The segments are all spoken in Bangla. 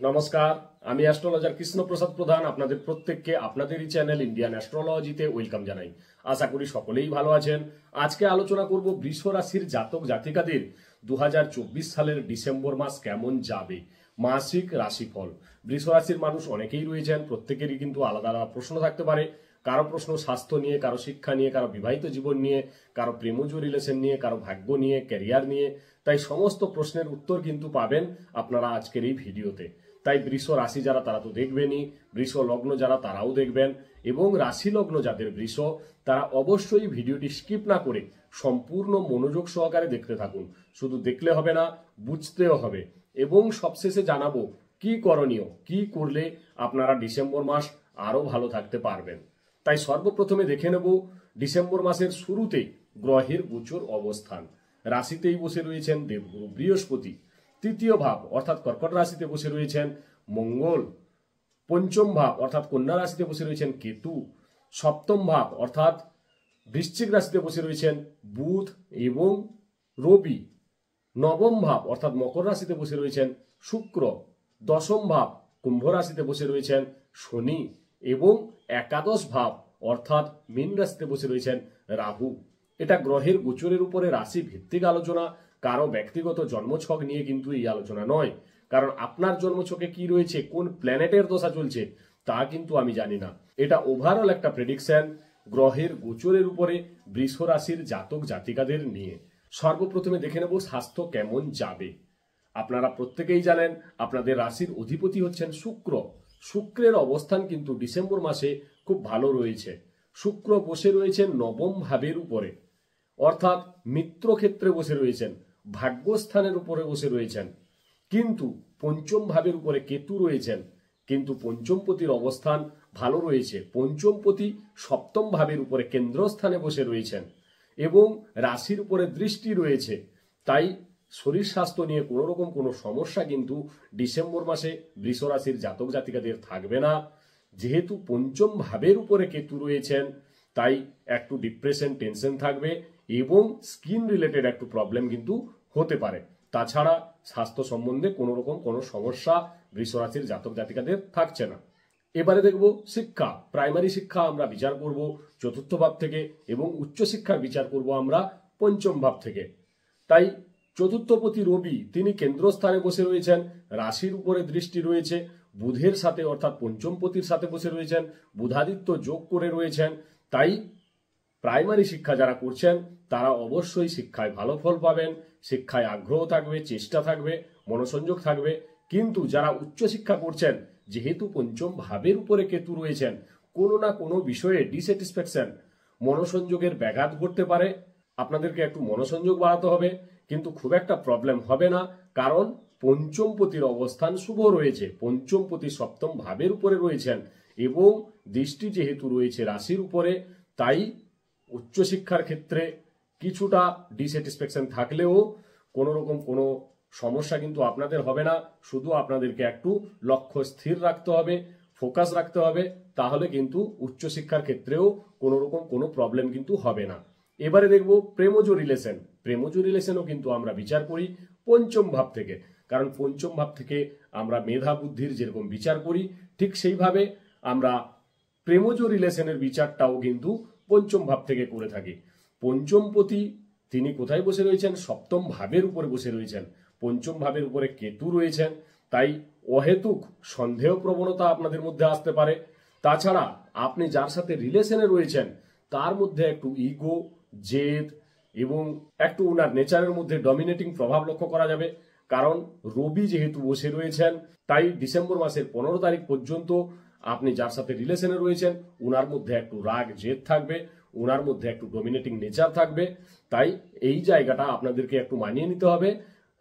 নমস্কার, আমি অ্যাস্ট্রোলজার কৃষ্ণপ্রসাদ প্রধান আপনাদের প্রত্যেককে আপনাদেরই চ্যানেল ইন্ডিয়ান অ্যাস্ট্রোলজিতে ওয়েলকাম জানাই। আশা করি সকলেই ভালো আছেন। আজকে আলোচনা করব বৃষ রাশির জাতক জাতিকাদের 2024 সালের ডিসেম্বর মাস কেমন যাবে, মাসিক রাশিফল। বৃষ রাশির মানুষ অনেকেই রয়েছেন, প্রত্যেকেরই কিন্তু আলাদা আলাদা প্রশ্ন থাকতে পারে। কারো প্রশ্ন স্বাস্থ্য নিয়ে, কারো শিক্ষা নিয়ে, কারো বিবাহিত জীবন নিয়ে, কারো প্রেমজ রিলেশন নিয়ে, কারো ভাগ্য নিয়ে, ক্যারিয়ার নিয়ে। তাই সমস্ত প্রশ্নের উত্তর কিন্তু পাবেন আপনারা আজকের এই ভিডিওতে। তাই বৃষ রাশি যারা তারা তো দেখবেনই, বৃষ লগ্ন যারা তারাও দেখবেন, এবং রাশি লগ্ন যাদের বৃষ তারা অবশ্যই ভিডিওটি স্কিপ না করে সম্পূর্ণ মনোযোগ সহকারে দেখতে থাকুন। শুধু দেখলে হবে না, বুঝতেও হবে। এবং সবশেষে জানাবো কি করণীয়, কি করলে আপনারা ডিসেম্বর মাস আরো ভালো থাকতে পারবেন। তাই সর্বপ্রথমে দেখে নেব ডিসেম্বর মাসের শুরুতে গ্রহের গোচর অবস্থান। রাশিতেই বসে রয়েছেন দেবগুরু বৃহস্পতি, তৃতীয় ভাব অর্থাৎ কর্কট রাশিতে বসে রয়েছেন মঙ্গল, পঞ্চম ভাব অর্থাৎ কন্যা রাশিতে বসে রয়েছেন কেতু, সপ্তম ভাব অর্থাৎ বৃশ্চিক রাশিতে বসে রয়েছেন বুধ এবং রবি, নবম ভাব অর্থাৎ মকর রাশিতে বসে রয়েছেন শুক্র, দশম ভাব কুম্ভ রাশিতে বসে রয়েছেন শনি এবং একাদশ ভাব অর্থাৎ মীন রাশিতে বসে রয়েছেন রাহু। এটা গ্রহের গোচরের উপরে রাশি ভিত্তিক আলোচনা, কারো ব্যক্তিগত জন্মছক নিয়ে কিন্তু এই আলোচনা নয়। কারণ আপনার জন্মছকে কি রয়েছে, কোন প্ল্যানেটের দশা চলছে তা কিন্তু আমি জানি না। এটা ওভারঅল একটা প্রেডিকশন গ্রহের গোচরের উপরে বৃষ রাশির জাতক জাতিকাদের নিয়ে। সর্বপ্রথমে দেখে নেব স্বাস্থ্য কেমন যাবে। আপনারা প্রত্যেকেই জানেন আপনাদের রাশির অধিপতি হচ্ছেন শুক্র। শুক্রের অবস্থান কিন্তু ডিসেম্বর মাসে খুব ভালো রয়েছে। শুক্র বসে রয়েছেন নবম ভাবের উপরে, অর্থাৎ মিত্র ক্ষেত্রে বসে রয়েছেন, ভাগ্যস্থানের উপরে বসে রয়েছেন। কিন্তু পঞ্চম ভাবের উপরে কেতু রয়েছেন, কিন্তু পঞ্চমপতির অবস্থান ভালো রয়েছে। পঞ্চমপতি সপ্তম ভাবের উপরে কেন্দ্রস্থানে বসে রয়েছেন এবং রাশির উপরে দৃষ্টি রয়েছে। তাই শরীর স্বাস্থ্য নিয়ে কোনো রকম কোনো সমস্যা কিন্তু ডিসেম্বর মাসে বৃষ রাশির জাতক জাতিকাদের থাকবে না। যেহেতু পঞ্চম ভাবের উপরে কেতু রয়েছেন, তাই একটু ডিপ্রেশন, টেনশন থাকবে এবং স্কিন রিলেটেড একটু প্রবলেম কিন্তু হতে পারে। তাছাড়া স্বাস্থ্য সম্বন্ধে কোনো রকম কোনো সমস্যা বৃষ রাশির জাতক জাতিকাদের থাকছে না। এবারে দেখব শিক্ষা। প্রাইমারি শিক্ষা আমরা বিচার করব চতুর্থ ভাব থেকে এবং উচ্চশিক্ষার বিচার করব আমরা পঞ্চম ভাব থেকে। তাই চতুর্থপতি রবি তিনি কেন্দ্রস্থানে বসে রয়েছেন, রাশির উপরে দৃষ্টি রয়েছে, বুধের সাথে অর্থাৎ পঞ্চমপতির সাথে বসে রয়েছেন, বুধাদিত্য যোগ করে রয়েছেন। তাই প্রাইমারি শিক্ষা যারা করছেন তারা অবশ্যই শিক্ষায় ভালো ফল পাবেন, শিক্ষায় আগ্রহ থাকবে, চেষ্টা থাকবে, মনোসংযোগ থাকবে। কিন্তু যারা উচ্চশিক্ষা করছেন, যেহেতু পঞ্চম ভাবের উপরে কেতু রয়েছেন, কোনো না কোনো বিষয়ে ডিস্যাটিসফ্যাকশন, মনোসংযোগের ব্যাঘাত ঘটতে পারে। আপনাদেরকে একটু মনোসংযোগ বাড়াতে হবে, কিন্তু খুব একটা প্রবলেম হবে না, কারণ পঞ্চমপতির অবস্থান শুভ রয়েছে। পঞ্চমপতি সপ্তম ভাবের উপরে রয়েছেন এবং দৃষ্টি যেহেতু রয়েছে রাশির উপরে, তাই উচ্চশিক্ষার ক্ষেত্রে কিছুটা ডিস্যাটিসফ্যাকশন থাকলেও কোনো রকম কোনো সমস্যা কিন্তু আপনাদের হবে না। শুধু আপনাদেরকে একটু লক্ষ্য স্থির রাখতে হবে, ফোকাস রাখতে হবে, তাহলে কিন্তু উচ্চশিক্ষার ক্ষেত্রেও কোনো রকম কোনো প্রবলেম কিন্তু হবে না। এবারে দেখব প্রেমজ রিলেশন। প্রেমজ রিলেশনও কিন্তু আমরা বিচার করি পঞ্চম ভাব থেকে, কারণ পঞ্চম ভাব থেকে আমরা মেধা বুদ্ধির যেরকম বিচার করি, ঠিক সেইভাবে আমরা প্রেমজ রিলেশনের বিচারটাও কিন্তু পঞ্চম ভাব থেকে করে থাকি। পঞ্চমপতি তিনি কোথায় বসে রয়েছেন? সপ্তম ভাবের উপরে বসে রয়েছেন। পঞ্চম ভাবের উপরে কেতু রয়েছেন, তাই অহেতুক সন্দেহ প্রবণতা আপনাদের মধ্যে আসতে পারে। তাছাড়া আপনি যার সাথে রিলেশনে রয়েছেন তার মধ্যে একটু ইগো, জেদ এবং একটু ওনার নেচারের মধ্যে ডমিনেটিং প্রভাব লক্ষ্য করা যাবে। কারণ রবি যেহেতু বসে রয়েছেন, তাই ডিসেম্বর মাসের 15 তারিখ পর্যন্ত আপনি যার সাথে রিলেশনে রয়েছেন ওনার মধ্যে একটু রাগ জেদ থাকবে, ওনার মধ্যে একটু ডমিনেটিং নেচার থাকবে। তাই এই জায়গাটা আপনাদেরকে একটু মানিয়ে নিতে হবে,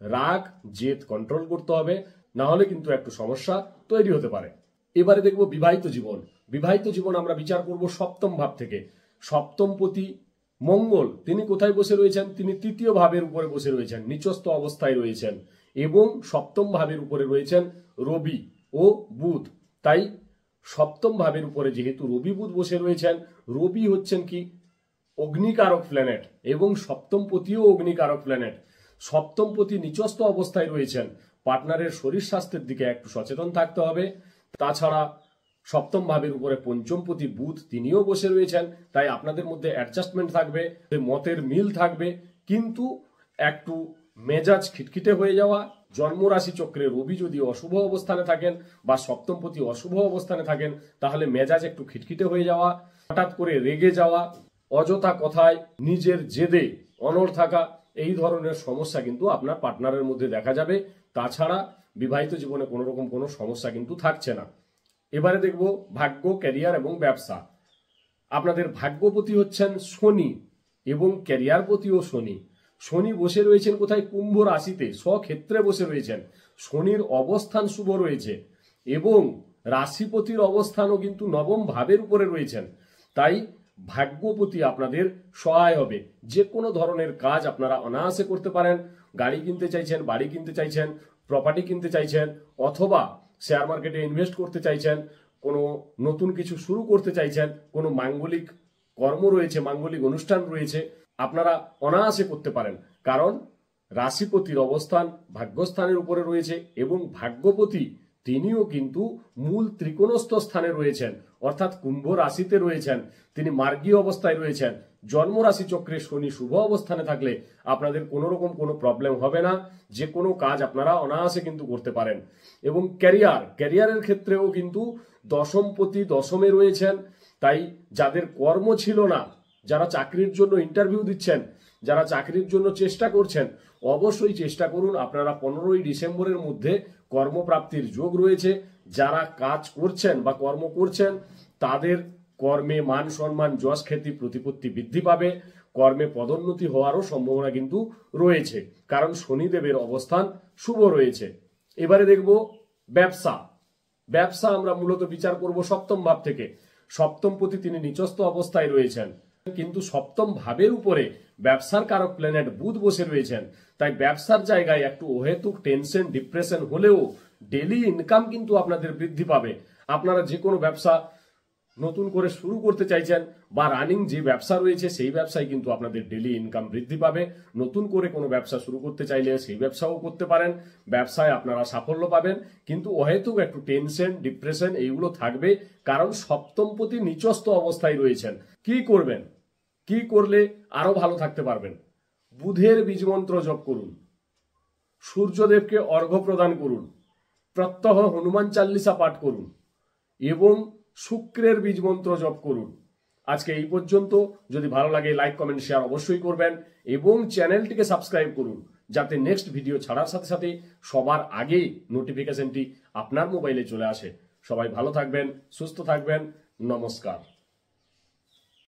রাগ জেদ কন্ট্রোল করতে হবে, না হলে কিন্তু একটু সমস্যা তৈরি হতে পারে। এবারে দেখব বিবাহিত জীবন। বিবাহিত জীবন আমরা বিচার করব সপ্তম ভাব থেকে। সপ্তমপতি মঙ্গল তিনি কোথায় বসে রয়েছেন? তিনি তৃতীয় ভাবের উপরে বসে রয়েছেন, নিচস্থ অবস্থায় রয়েছেন এবং সপ্তম ভাবের উপরে রয়েছেন রবি ও বুধ। তাই সপ্তম ভাবের উপরে যেহেতু রবি বুধ বসে রয়েছেন, রবি হচ্ছেন কি অগ্নিকারক প্ল্যানেট এবং সপ্তমপতিও অগ্নিকারক প্ল্যানেট। সপ্তমপতি নিচস্থ অবস্থায় রয়েছেন, পার্টনারের শরীর স্বাস্থ্যের দিকে একটু সচেতন থাকতে হবে। তাছাড়া সপ্তম ভাবের উপরে পঞ্চমপতি বুধ তিনিও বসে রয়েছেন, তাই আপনাদের মধ্যে অ্যাডজাস্টমেন্ট থাকবে, মতের মিল থাকবে, কিন্তু একটু মেজাজ খিটখিটে হয়ে যাওয়া। জন্মরাশি চক্রে রবি যদি অশুভ অবস্থানে থাকেন বা সপ্তমপতি অশুভ অবস্থানে থাকেন, তাহলে মেজাজ একটু খিটখিটে হয়ে যাওয়া, হঠাৎ করে রেগে যাওয়া, অযথা কথায় নিজের জেদে অনড় থাকা, এই ধরনের সমস্যা কিন্তু আপনার পার্টনারের মধ্যে দেখা যাবে। তাছাড়া বিবাহিত জীবনে কোনো রকম কোনো সমস্যা কিন্তু থাকছে না। এবারে দেখব ভাগ্য, ক্যারিয়ার এবং ব্যবসা। আপনাদের ভাগ্যপতি হচ্ছেন শনি এবং ক্যারিয়ারপতিও শনি। শনি বসে রয়েছেন কোথায়? কুম্ভ রাশিতে, স্বক্ষেত্রে বসে রয়েছেন। শনির অবস্থান শুভ রয়েছে এবং রাশিপতির অবস্থানও কিন্তু নবম ভাবের উপরে রয়েছেন। তাই ভাগ্যপতি আপনাদের সহায় হবে। যে কোনো ধরনের কাজ আপনারা অনায়াসে করতে পারেন। গাড়ি কিনতে চাইছেন, বাড়ি কিনতে চাইছেন, প্রপার্টি কিনতে চাইছেন, অথবা শেয়ার মার্কেটে ইনভেস্ট করতে চাইছেন, কোনো নতুন কিছু শুরু করতে চাইছেন, কোনো মাঙ্গলিক কর্ম রয়েছে, মাঙ্গলিক অনুষ্ঠান রয়েছে, আপনারা অনায়াসে করতে পারেন। কারণ রাশিপতির অবস্থান ভাগ্যস্থানের উপরে রয়েছে এবং ভাগ্যপতি তিনিও কিন্তু মূল ত্রিকোণস্থ স্থানে রয়েছেন, অর্থাৎ কুম্ভ রাশিতে রয়েছেন, তিনি মার্গী অবস্থায় রয়েছেন। জন্ম রাশি চক্রে শনি শুভ অবস্থানে থাকলে আপনাদের কোনো রকম কোনো প্রবলেম হবে না, যে কোনো কাজ আপনারা অনায়াসে কিন্তু করতে পারেন। এবং ক্যারিয়ারের ক্ষেত্রেও কিন্তু দশমপতি দশমে রয়েছেন। তাই যাদের কর্ম ছিল না, যারা চাকরির জন্য ইন্টারভিউ দিচ্ছেন, যারা চাকরির জন্য চেষ্টা করছেন, অবশ্যই চেষ্টা করুন। আপনারা 15ই ডিসেম্বরের মধ্যে কর্মপ্রাপ্তির যোগ রয়েছে। যারা কাজ করছেন বা কর্ম করছেন, তাদের কর্মে মান সম্মান, যশ খ্যাতি, প্রতিপত্তি বৃদ্ধি পাবে। কর্মে পদোন্নতি হওয়ারও সম্ভাবনা কিন্তু রয়েছে, কারণ শনিদেবের অবস্থান শুভ রয়েছে। এবারে দেখব ব্যবসা আমরা মূলত বিচার করব সপ্তম ভাব থেকে। সপ্তমপতি তিনি নিচস্থ অবস্থায় রয়েছেন, কিন্তু সপ্তম ভাবের উপরে ব্যবসার কারক প্ল্যানেট বুধ বসে রয়েছেন। তাই ব্যবসার জায়গায় একটু অহেতুক টেনশন, ডিপ্রেশন হলেও ডেলি ইনকাম কিন্তু আপনাদের বৃদ্ধি পাবে। আপনারা যে কোনো ব্যবসা নতুন করে শুরু করতে চাইছেন বা রানিং যে ব্যবসা রয়েছে সেই ব্যবসায় কিন্তু আপনাদের ডেলি ইনকাম বৃদ্ধি পাবে। নতুন করে কোনো ব্যবসা শুরু করতে চাইলে সেই ব্যবসাও করতে পারেন, ব্যবসায় আপনারা সাফল্য পাবেন। কিন্তু অহেতুক একটু টেনশন, ডিপ্রেশন এইগুলো থাকবে, কারণ সপ্তমপতি নিচস্থ অবস্থায় রয়েছেন। কি করবেন? কি করলে আরো ভালো থাকতে পারবেন? বুধের বীজমন্ত্র জপ করুন, সূর্যদেবকে অর্ঘ্য প্রদান করুন, প্রত্যহ হনুমান চাল্লিশা পাঠ করুন এবং শুক্রের বীজমন্ত্র জপ করুন। আজকে এই পর্যন্ত। যদি ভালো লাগে লাইক, কমেন্ট, শেয়ার অবশ্যই করবেন এবং চ্যানেলটিকে সাবস্ক্রাইব করুন, যাতে নেক্সট ভিডিও ছাড়ার সাথে সাথে সবার আগে নোটিফিকেশনটি আপনার মোবাইলে চলে আসে। সবাই ভালো থাকবেন, সুস্থ থাকবেন। নমস্কার।